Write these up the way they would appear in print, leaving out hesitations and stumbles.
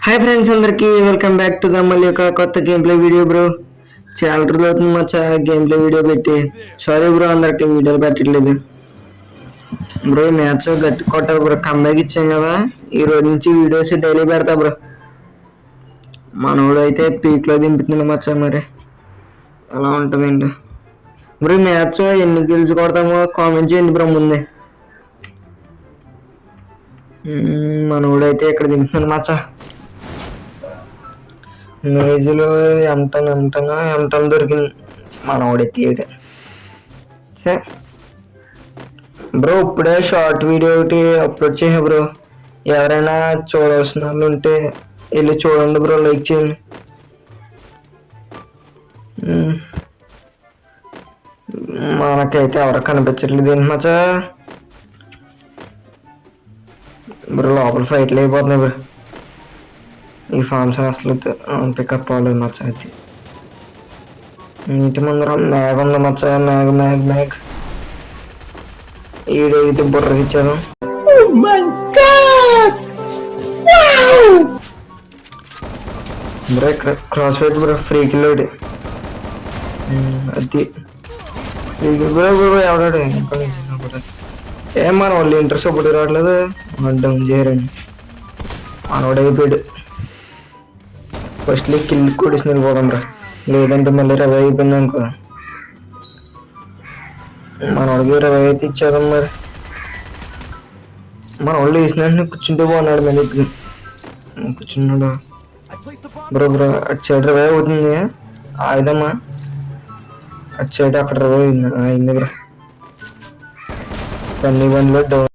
Hi friends అందరికి welcome back to the మళ్ళీ ఒక కొత్త గేమ్ ప్లే వీడియో బ్రో. చాలా రోజులు అవుతుంది మచ్చా గేమ్ ప్లే వీడియో పెట్టి. సారీ బ్రో అందరికి వీడియోలు పెట్టట్లేదు బ్రో. మ్యాచ్ గట్టి కొట్టాలి బ్రో, కమ్బ్యాక్ ఇచ్చాం కదా. ఈ రోజు నుంచి వీడియోస్ డైలీ పెడతా బ్రో. మనోడు అయితే పీక్లో దింపుతుంది మచ్చా, మరి ఎలా ఉంటుందండి బ్రో. మ్యాచ్ ఎన్ని గెలిచి కొడతామో కామెంట్ చేయండి బ్రో ముందే. మనోడు అయితే ఇక్కడ దింపుతుంది మచ్చా. మేజులు ఎంటన్ దొరికింది మనోడే తీయడు బ్రో. ఇప్పుడే షార్ట్ వీడియో ఒకటి అప్లోడ్ చేసా బ్రో. ఎవరైనా చూడాల్సిన వాళ్ళు ఉంటే వెళ్ళి చూడండి బ్రో, లైక్ చేయండి. మనకైతే ఎవరు కనిపించట్లేదు ఏంటి మచ్చా బ్రో. లోపల ఫైట్లు అయిపోతున్నాయి బ్రో. ఈ ఫార్మ్స్ అసలు పికప్ అవ్వలేదు మచ్చ. అయితే ఇంటి ముందర మ్యాగ్ ఉంది మచ్చ. మ్యాగ్ ఈడైతే బుర్ర ఇచ్చాను బ్రో. ఇక్కడ క్రాస్ ఫైట్ బ్రో, ఫ్రీ కిల్లోడ్ అది బ్రో. ఎవడాడు ఏం మన వాళ్ళు ఇంట్రెస్ట్ ఒకటి రావట్లేదు. డౌన్ చేయరండి మనోడైపోయాడు. ఫస్ట్లీ కిల్ కొట్టేసి వెళ్ళిపోదాం రా, లేదంటే మళ్ళీ రవి అయిపోయింది అనుకో. మన వాడికి రవి అయితే ఇచ్చారు మరి. మన వాళ్ళు వేసిన కూర్చుంటే బాగున్నాడు, మీద కూర్చున్నాడు బ్రో. అటు సైడ్ రవి అవుతుంది ఆయుధమ్మా. అటు సైడ్ అక్కడ రవి అయింది బ్రో. పన్నీ బండిలో డౌన్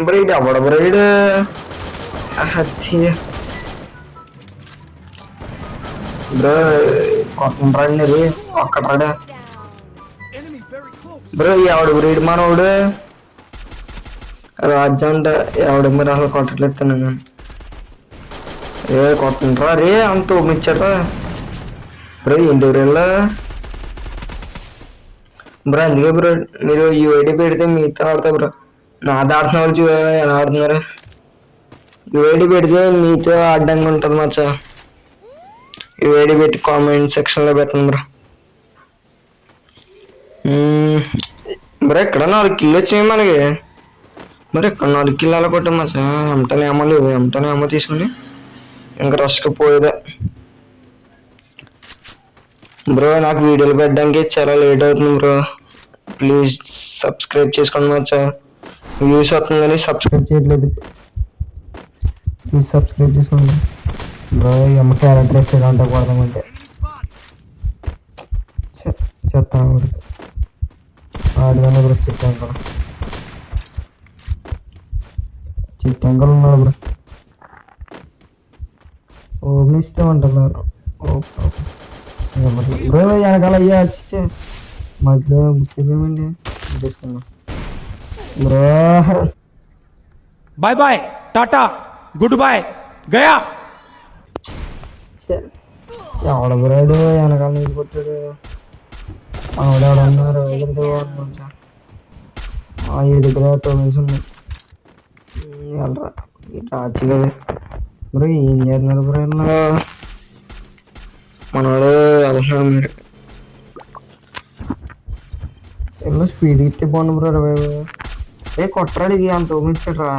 బ్రైడ్ అవ్వడ బ్రైడ్ బ్రో. కొట్టండి ఒక్కటాడా బ్రో. ఎవడు బ్రీడ్ మనోడు రాజ్యం అంటే ఎవడు మీరు అసలు కొట్టట్లేదు. ఏ కొట్టండ్రా రే అంత ఒమ్మిచ్చారా బ్రో. ఏంటి బ్రో బ్రో. అందుకే బ్రో మీరు యూఐడి పెడితే మీతో ఆడతా బ్రో. నాది ఆడుతున్న వాళ్ళు ఎలా ఆడుతున్నారు. యూఐడి పెడితే మీతో ఆడడానికి ఉంటుంది మచ్చా. యూఐడి పెట్టి కామెంట్ సెక్షన్లో పెట్టండి బ్రో. బ్రో ఇక్కడ 4 కిల్లు వచ్చినాయి మనకి. మరి ఇక్కడ 4 కిల్లు అలా కొట్టాం మచ్చా. ఏమో లేవు, ఏమో తీసుకుని ఇంకా రష్కి పోయేదే బ్రో. నాకు వీడియోలు పెట్టడానికి చాలా లేట్ అవుతుంది బ్రో. ప్లీజ్ సబ్స్క్రైబ్ చేసుకోండి మచ్చా. వ్యూస్ వస్తుంది కానీ సబ్స్క్రైబ్ చేయట్లేదు. ప్లీజ్ సబ్స్క్రైబ్ చేసుకోండి బ్రో. అమ్మ క్యారెక్టర్స్ ఎలా ఉంటా కొడదామంటే చెప్తాను బ్రో. ఆడదాన్ని బ్రో. చిట్టంకలు ఉన్నాడు బ్రో. ఓపెన్ ఇష్టం అంటున్నారు బ్రో. వెనకాల అయ్యా వచ్చి మధ్యలో ముఖ్యమేమండి తీసుకున్నాం bro. Bye bye tata goodbye गया. ఎవడ బ్రాడు వెనకాల నుంచి కొట్టాడు. ఆవిడెవడన్నారు ఎదుగురా 2 minutes ఉన్నాయి. వెళ్ళరా రాచి కదా బ్రో. ఏం చేస్తున్నారు బ్రో ఇలా. మనవాడు వెళ్తున్నాడు మీరు. ఇలా స్పీడ్ ఇస్తే బాగుంది బ్రో. ఏ కొట్టరాడికి అంత ఊహించరా.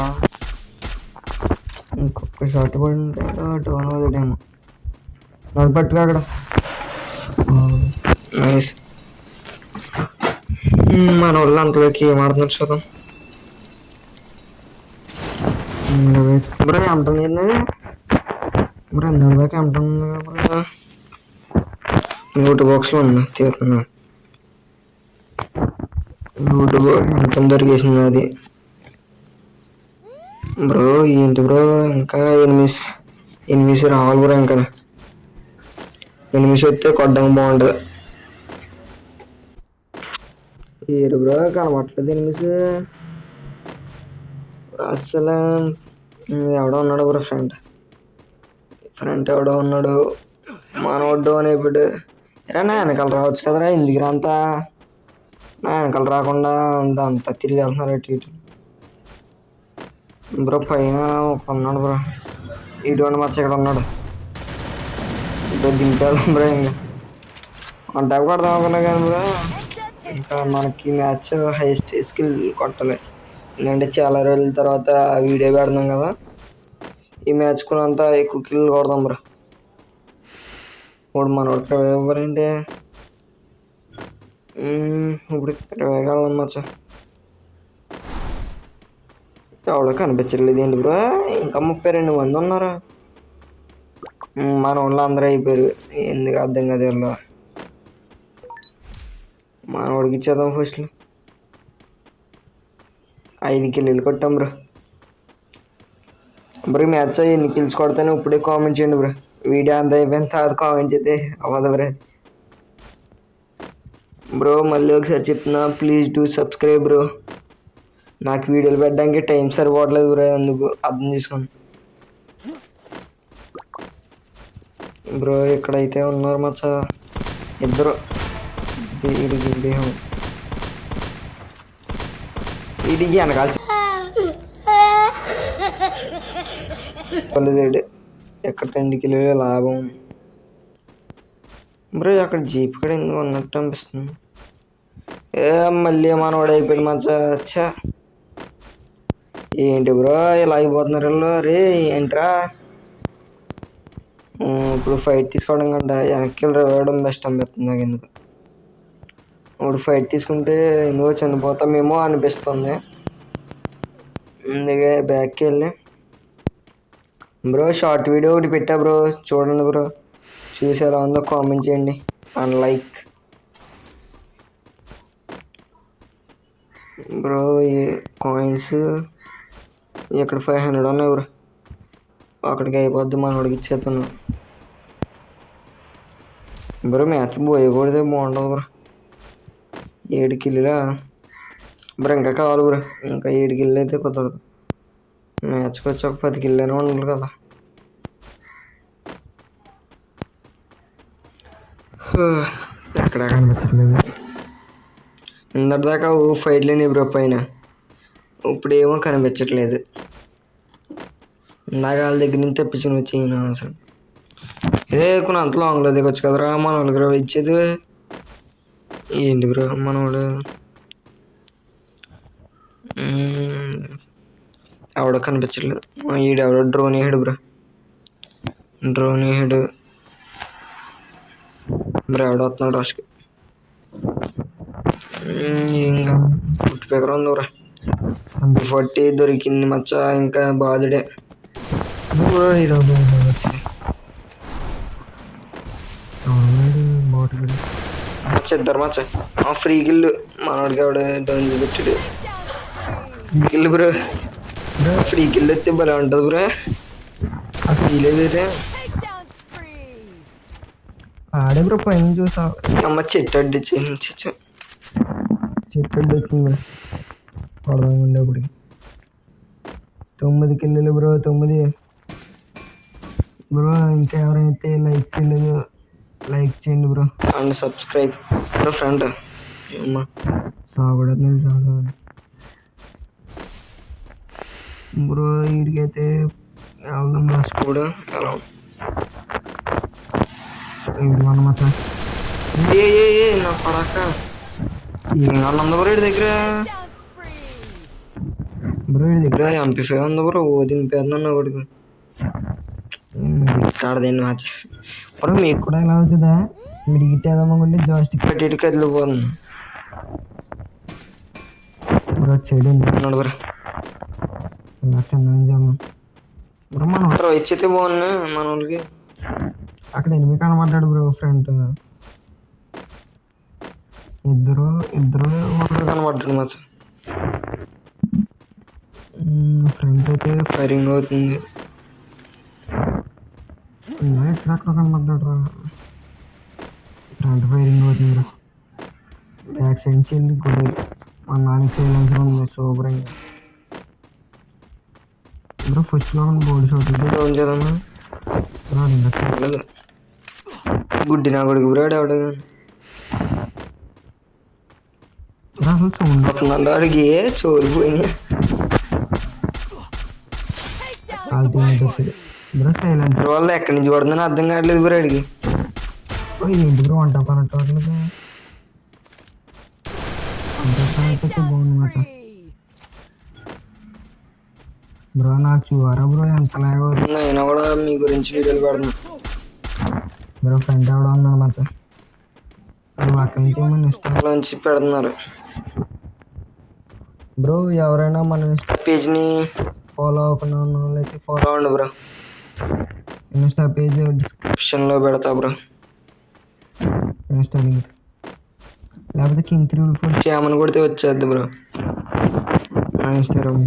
ఇంకొక షాట్ పడి డౌన్ అవుతాడేమో. నడిపట్టుగా అక్కడ నైస్. మన వాళ్ళు అంతలోకి ఏం ఆడుతున్నారు చూద్దాం బ్రో. ఏమంటుంది బ్రో. ఇందాక ఏమంటుంది బ్రో. నోట్ బాక్స్లో ఉంది తీరుతున్నా. నోట్ ఎంత దొరికేసింది అది బ్రో. ఏంటి బ్రో ఇంకా ఎనిమిస్ రావాలి బ్రో. ఇంకా ఎనిమిస్ వస్తే కొట్టడం బాగుంటుంది. ఏరు బ్రో కనబట్టలేదు ఎనిమిస్ అసలు. ఎవడో ఉన్నాడు బ్రో. ఫ్రంట్ ఎవడో ఉన్నాడు. మనోడ్డు అని ఇప్పుడు నా వెనకాల రావచ్చు కదరా. ఎందుకు అంతా నా వెనకాల రాకుండా అంతా తిరిగి వెళ్తున్నారు అటు ఇటు. బ్రో పైన ఒక ఉన్నాడు బ్రో. ఇటువంటి మచ్చ ఇక్కడ ఉన్నాడు బ్రో. దింపాలి బ్రో. ఇంకా వన్ టైప్ కొడదాం అనుకున్నా కానీ బ్రో ఇంకా మనకి మ్యాచ్ హైయెస్ట్ స్కిల్ కొట్టాలి. ఎందుకంటే చాలా రోజుల తర్వాత వీడియో పెడదాం కదా, ఈ మ్యాచ్ కొనంత ఎక్కువ కిల్ కొడదాం బ్రో. ఇప్పుడు మన ఎవరంటే ఇప్పుడు వెళ్ళాలి మచ్చ. ఎవడో కనిపించట్లేదు ఏంటి బ్రో. ఇంకా 32 మంది ఉన్నారు. మన వాళ్ళు అందరూ అయిపోయారు. ఎందుకు అర్థం కాదు వీళ్ళు. మన వాడికి ఇచ్చేద్దాం ఫస్ట్లో. 5 కిల్లులు కొట్టాం బ్రో. బ్రో మ్యాచ్ ఎన్ని కిల్స్ కొడతాను ఇప్పుడే కామెంట్ చేయండి బ్రో. వీడియో అంత అయిపోయిన తర్వాత కామెంట్ చేస్తే అవ్వదు బ్రో. బ్రో మళ్ళీ ఒకసారి చెప్తున్నా, ప్లీజ్ డూ సబ్స్క్రైబ్ బ్రో. నాకు వీడియోలు పెట్టడానికి టైం సరిపోవట్లేదు బ్రో, అందుకు అర్థం చేసుకోండి బ్రో. ఇక్కడైతే ఉన్నారు మచ్చ ఇద్దరు. వీడికి వెనకాల ఎక్కడ 2 కిలోల లాభం బ్రో. అక్కడ జీప్ కూడా ఎందుకు ఉన్నట్టు అనిపిస్తుంది. మళ్ళీ మనవాడు అయిపోయాడు మచ్చా. ఏంటి బ్రో ఇలా అయిపోతున్నారు వీళ్ళు. రే ఏంట్రా ఇప్పుడు ఫైట్ తీసుకోవడం కంటే వెనక్కి రావడం బెస్ట్ అనిపిస్తుంది నాకు. ఎందుకు ఇప్పుడు ఫైట్ తీసుకుంటే నువ్వు చనిపోతామేమో అనిపిస్తుంది. అందుకే బ్యాక్కి వెళ్ళి బ్రో షార్ట్ వీడియో ఒకటి పెట్టా బ్రో, చూడండి బ్రో. చూసి ఎలా ఉందో కామెంట్ చేయండి అండ్ లైక్ బ్రో. ఈ కాయిన్స్ ఇక్కడ 500 ఉన్నాయి బ్రో. అక్కడికి అయిపోద్ది, మనోడికి ఇచ్చేస్తాను బ్రో. మ్యాచ్ పోయకూడదే బాగుంటుంది బ్రో. 7 కిల్లులా బ్రో. ఇంకా కావాలి బ్రో. ఇంకా 7 కిల్లు అయితే కుదరదు. మ్యాచ్కి వచ్చి ఒక 10 కిల్లు అయినా ఉండాలి కదా. ఎక్కడ కనిపించట్లేదు. ఇందటి దాకా ఫైట్లు లేని బ్రో పైన, ఇప్పుడేమో కనిపించట్లేదు. ఇందాక వాళ్ళ దగ్గర నుంచి తెప్పించుకుని వచ్చేయను అసలు. కొన్ని అంత లాంగ్లో దిగొచ్చు కదరా మన వాళ్ళకి ఇచ్చేది. ఏంటి బ్రో మనవాడు ఎవడో కనిపించట్లేదు. ఈడెవడో డ్రోన్ వేసాడు బ్రో. డ్రోన్ వేసాడు బ్రో. ఎవడో వస్తున్నాడు రాష్కి. ఇంకా ఫుట్ పేకర్ ఉంది బ్రో. 40 దొరికింది మచ్చ. ఇంకా బాధుడే ఇద్దరు మచ్చ. ఫ్రీ గిల్లు మనోడికి ఎవడ డౌన్ పెట్టాడు. గిల్లు బ్రో. ఫ్రీ గిల్లు వస్తే భలే ఉంటుంది బ్రో. ఆ ఫీలే వేరే. ఆడే బ్రో పైన చూసా. అమ్మ చెట్టు అడ్డించింది. చెట్టు అడ్డొచ్చింది పడదాం ఉండేప్పటికి. 9 కిల్లులు బ్రో. 9 బ్రో. ఇంకా ఎవరైతే లైక్ చేయలేదు లైక్ చేయండి bro and subscribe bro. Friend అమ్మా సాగుడుతుంది చాలు బ్రో. వీడికైతే వెళ్దాం లాస్ట్ కూడా ఎలా అనమాట. నా పడాక ఏమన్నా బ్రో వీడి దగ్గర. బ్రో వీడి దగ్గర ఎంపీ5 ఉంది బ్రో. ఓ దింపేద్దాం ఒకటికి కాడదండి మ్యాచ్ బ్రో. మీకు కూడా ఎలా అవుతుందా? మీరు ఇటేదామనుకుంటే జాస్టిక్ పెట్టి కదిలిపోతుంది బ్రో. చేయడం బ్రో. ఇలా చిన్న బ్రో. మన ఇచ్చితే బాగున్నా మన వాళ్ళకి. అక్కడ ఎనిమిది కనబడ్డాడు బ్రో. ఫ్రంట్ ఇద్దరు కనబడ్డాడు మ్యాచ్. ఫ్రంట్ అయితే ఫైరింగ్ అవుతుంది. ఎక్కడ కనబడ్డాడు రా. ఫ్రంట్ ఫైరింగ్ అవుతుంది రా. బ్యాక్ సైడ్ నుంచి వెళ్ళి గుడ్. మన నాన్నకి సైలెన్సర్ ఉంది సూపర్గా బ్రో. ఫస్ట్లో బోర్డు షాట్ డౌన్ చేద్దామా గుడ్డి నా కొడుకు బ్రాడ్ ఎవడ అసలు సౌండ్ వస్తుందండి. వాడికి చోరిపోయినాయి. వాళ్ళ టీమేట్ వచ్చాడు బ్రో. సైలెన్సర్ వాళ్ళు ఎక్కడి నుంచి కొడుతుందని అర్థం కావట్లేదు బ్రో అడిగి. ఏంటి బ్రో వంట పనట్టు అట్లేదు వచ్చి బాగుంది మచ్చా. బ్రో నాకు చూవారా బ్రో ఎంత లాగా అవుతుంది. అయినా కూడా మీ గురించి వీడియోలు పెడుతున్నా. బ్రో ఫ్రెండ్ ఎవడో ఉన్నాడు మచ్చా. నువ్వు అక్కడి నుంచి మన ఇష్టం నుంచి పెడుతున్నారు. బ్రో. ఎవరైనా మన ఇన్స్టా పేజ్ని ఫాలో అవ్వకుండా ఉన్న వాళ్ళైతే ఫాలో అవ్వండి బ్రో. ఇన్స్టా పేజ్ డిస్క్రిప్షన్లో పెడతా బ్రో. ఇన్స్టా లింక్ లేకపోతే కింగ్ 3 క్యామన్ కొడితే వచ్చేద్ది బ్రో. Instagram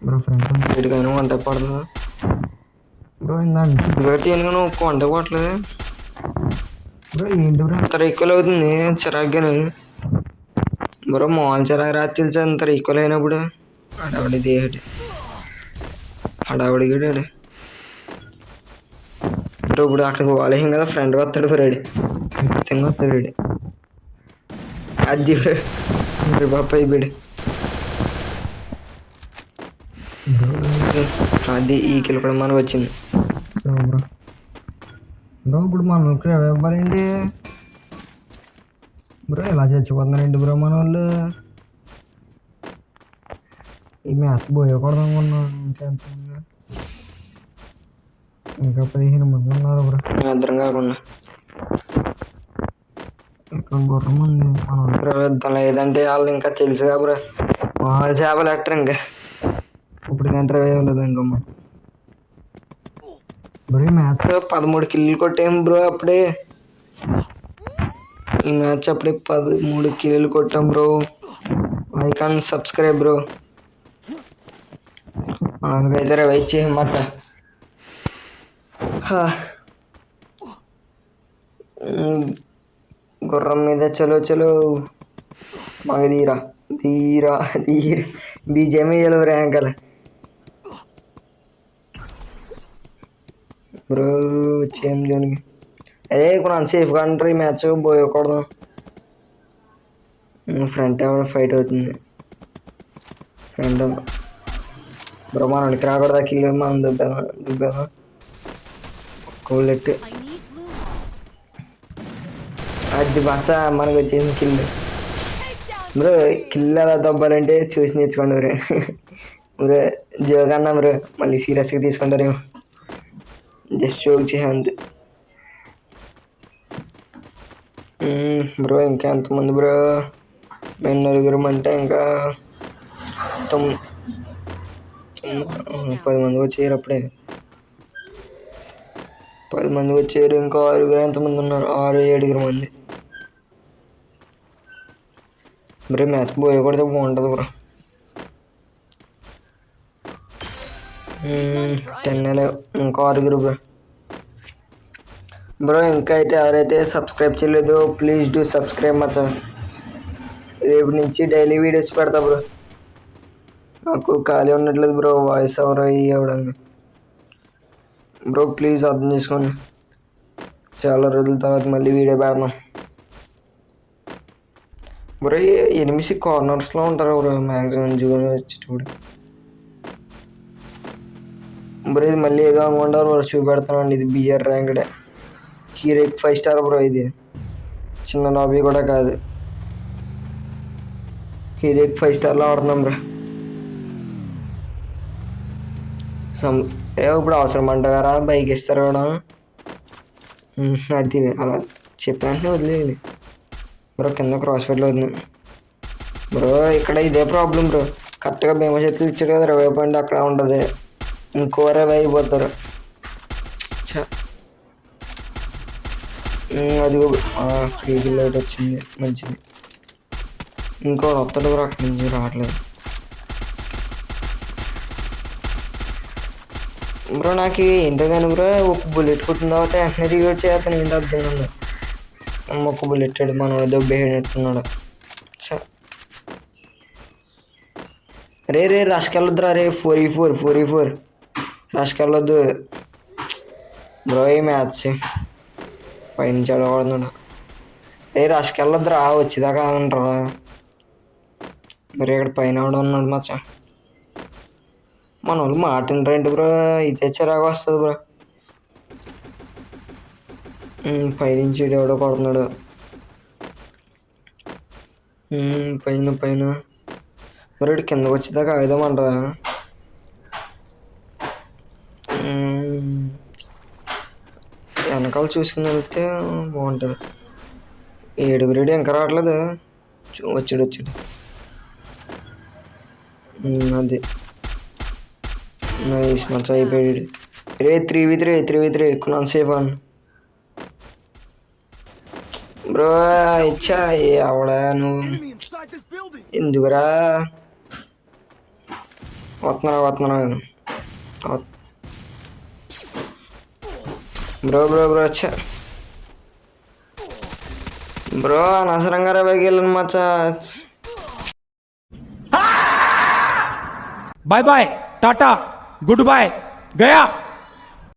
bro. ఫ్రెండ్ వీటికైనా వంట పడుతుందా బ్రో. ఇందండి బయట ఎందుకు నువ్వు వంట కొట్టలేదు బ్రో. ఏంటి బ్రో అంత ఈక్వల్ అవుతుంది చిరాగ్గానే బ్రో. మాల్ చిరాకు రాత్రి తెలిసి అంత ఈక్వల్ అయినప్పుడు హడావిడి దేహటి హడావిడిగాడు బ్రో. ఇప్పుడు అక్కడికి పోలేం కదా, ఫ్రెండ్ వస్తాడు ఫ్రెండ్ ఖచ్చితంగా వస్తాడు వీడు. అది బ్రో పాప అయిపోయాడు. అది ఈ కిలో కూడా మనకు వచ్చింది బ్రో. బ్రో బ్రో ఇప్పుడు మన వాళ్ళకి ఇవ్వాలండి బ్రో. ఎలా చచ్చిపోతున్నారండి బ్రో మన వాళ్ళు. ఈ మ్యాచ్ పోయకూడదు అనుకున్నాను. ఇంకా 15 మంది ఉన్నారు బ్రో. అర్థం కాకుండా ఇక్కడ గుర్రం ఉంది మన వాళ్ళు. బ్రో లేదంటే వాళ్ళు ఇంకా తెలుసుగా బ్రో. మామూలు చేపలు ఎట్టరు ఇంకా ఇప్పుడు కంటే లేదు ఇంకమ్మ బ్రో. ఈ మ్యాచ్ 13 కిల్లు కొట్టాం బ్రో అప్పుడే. ఈ మ్యాచ్ అప్పుడే 13 కిల్లు కొట్టాం bro. Like and subscribe bro. మనకైతే రివైజ్ చేయమాట. గుర్రం మీద చలో చలో మాకు తీరా తీరా తీరా బీజేఎం వేయాలి ర్యాంకల బ్రో. వచ్చేయం జోన్కి. అరే కొన్నాను సేఫ్గా అంటారు. ఈ మ్యాచ్ పోయకూడదు. ఫ్రంట్ ఎవరు ఫైట్ అవుతుంది ఫ్రంట్ బ్రో. మనకి రాకూడదు కిల్. మనం దుబ్బేదా కోలెట్ అది బచ్చా మనకు వచ్చేసింది కిల్ బ్రో. కిల్ ఎలా దబ్బాలంటే చూసి నేర్చుకోండి బ్రో. బ్రో జోక్ అన్నా బ్రో, మళ్ళీ సీరియస్గా తీసుకుంటారేమో. జస్ట్ జోక్ చేయండి బ్రో. ఇంకా ఎంతమంది బ్రో? మేము 9 అంటే ఇంకా 10 మంది వచ్చారు అప్పుడే. 10 మంది వచ్చారు. ఇంకా 6 ఎంతమంది ఉన్నారు? 6-7 మంది బ్రో. మ్యాచ్ పోయకూడదు బాగుంటుంది బ్రో. 10 ఇంకా 6 బ్రో. బ్రో ఇంకా అయితే ఎవరైతే సబ్స్క్రైబ్ చేయలేదో ప్లీజ్ డూ సబ్స్క్రైబ్ మచ్చా. రేపు నుంచి డైలీ వీడియోస్ పెడతా బ్రో. నాకు ఖాళీ ఉండట్లేదు బ్రో వాయిస్ ఓవర్ అవ్వడానికి బ్రో. ప్లీజ్ అర్థం చేసుకోండి. చాలా రోజుల తర్వాత మళ్ళీ వీడియో పెడదాం బ్రో. ఎనిమిది కార్నర్స్లో ఉంటారు బ్రో మ్యాక్సిమం జూన్ వచ్చేటప్పుడు బ్రో. ఇది మళ్ళీ ఏదో అనుకుంటారు బ్రో. చూపెడతానండి. ఇది బిఆర్ ర్యాంక్డే హీరోకి 5 స్టార్ బ్రో. ఇది చిన్న లాబీ కూడా కాదు. హీరోకి 5 స్టార్లో ఆడుతున్నాం బ్రో. ఇప్పుడు అవసరం అంటారా బైక్ ఇస్తారు కూడా. అది అలా చెప్పినట్టే వదిలేదు బ్రో. కింద క్రాస్ ఫైట్లో వదిలేదు బ్రో. ఇక్కడ ఇదే ప్రాబ్లం బ్రో. కరెక్ట్గా భీమా చేతులు ఇచ్చాడు కదా 20 పాయింట్ అక్కడ ఉంటుంది. ఇంకో 20 అయిపోతారు. అది ఫ్రీ లైట్ వచ్చింది మంచిది. ఇంకో వస్తాడు బ్రో. అక్కడి నుంచి రావట్లేదు బ్రో. నాకు ఏంటో కానీ బ్రో ఒక బుల్లెట్ కొట్టిన తర్వాత వెంటనే రివర్ట్ చేస్తాను. ఏంటో అర్థం కాదు. ఒక బుల్లెట్ మనం దొబ్బేట్టున్నాడు. రే రష్కి వెళ్ళొద్దురా రే. 4v4 రష్కి వెళ్ళొద్దు బ్రో. ఈ మ్యాచ్ పైనుంచి అడగడుతున్నాడు. రష్కి వెళ్ళొద్దురా వచ్చేదాకా అంటారా మరి. ఇక్కడ పైన ఉన్నాడు మచ్చా. మన వాళ్ళు మాట వినరేంటి బ్రో, ఇదే చిరాకు వస్తుంది బ్రో. పైనుంచి ఎవడో కొడుతున్నాడు. పైన పైన మరి ఇటు కిందకు వచ్చేదాకా ఆగుదామంటారా? వెనకాల చూసుకుని వెళ్తే బాగుంటుంది. ఏడుగురేడు ఇంకా రావట్లేదు. వచ్చాడు అది నైస్ మంచి అయిపోయాడు. రే 3v3 ఎక్కువ సేఫ్ అన్న బ్రో. ఇచ్చా అవడా నువ్వు ఎందుకురా వస్తున్నా బ్రో వచ్చా బ్రో. అనవసరంగా రా బయకి వెళ్ళను మచ్చా. Bye bye tata goodbye गया.